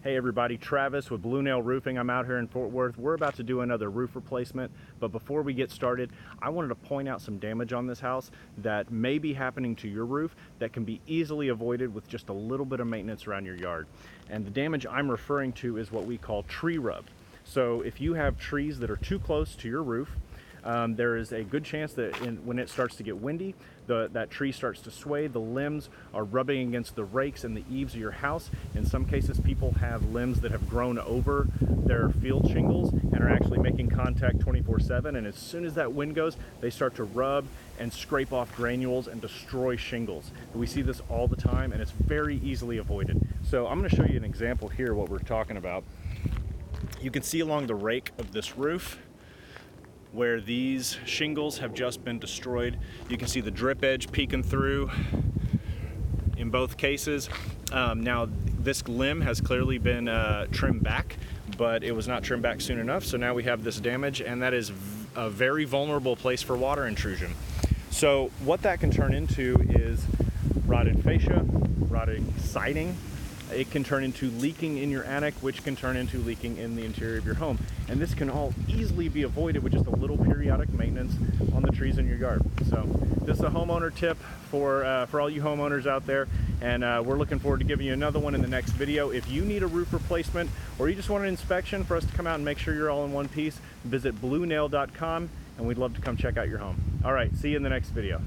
Hey everybody, Travis with Blue Nail Roofing. I'm out here in Fort Worth. We're about to do another roof replacement, but before we get started, I wanted to point out some damage on this house that may be happening to your roof that can be easily avoided with just a little bit of maintenance around your yard. And the damage I'm referring to is what we call tree rub. So if you have trees that are too close to your roof, there is a good chance that when it starts to get windy, that tree starts to sway. The limbs are rubbing against the rakes and the eaves of your house. In some cases, people have limbs that have grown over their field shingles and are actually making contact 24/7. And as soon as that wind goes, they start to rub and scrape off granules and destroy shingles. We see this all the time, and it's very easily avoided. So I'm going to show you an example here, what we're talking about. You can see along the rake of this roof where these shingles have just been destroyed. You can see the drip edge peeking through in both cases. Now this limb has clearly been trimmed back, but it was not trimmed back soon enough, so now we have this damage, and that is a very vulnerable place for water intrusion. So what that can turn into is rotted fascia, rotted siding. It can turn into leaking in your attic, which can turn into leaking in the interior of your home. And this can all easily be avoided with just a little periodic maintenance on the trees in your yard. So this is a homeowner tip for all you homeowners out there. And we're looking forward to giving you another one in the next video. If you need a roof replacement or you just want an inspection for us to come out and make sure you're all in one piece, visit bluenail.com and we'd love to come check out your home. All right, see you in the next video.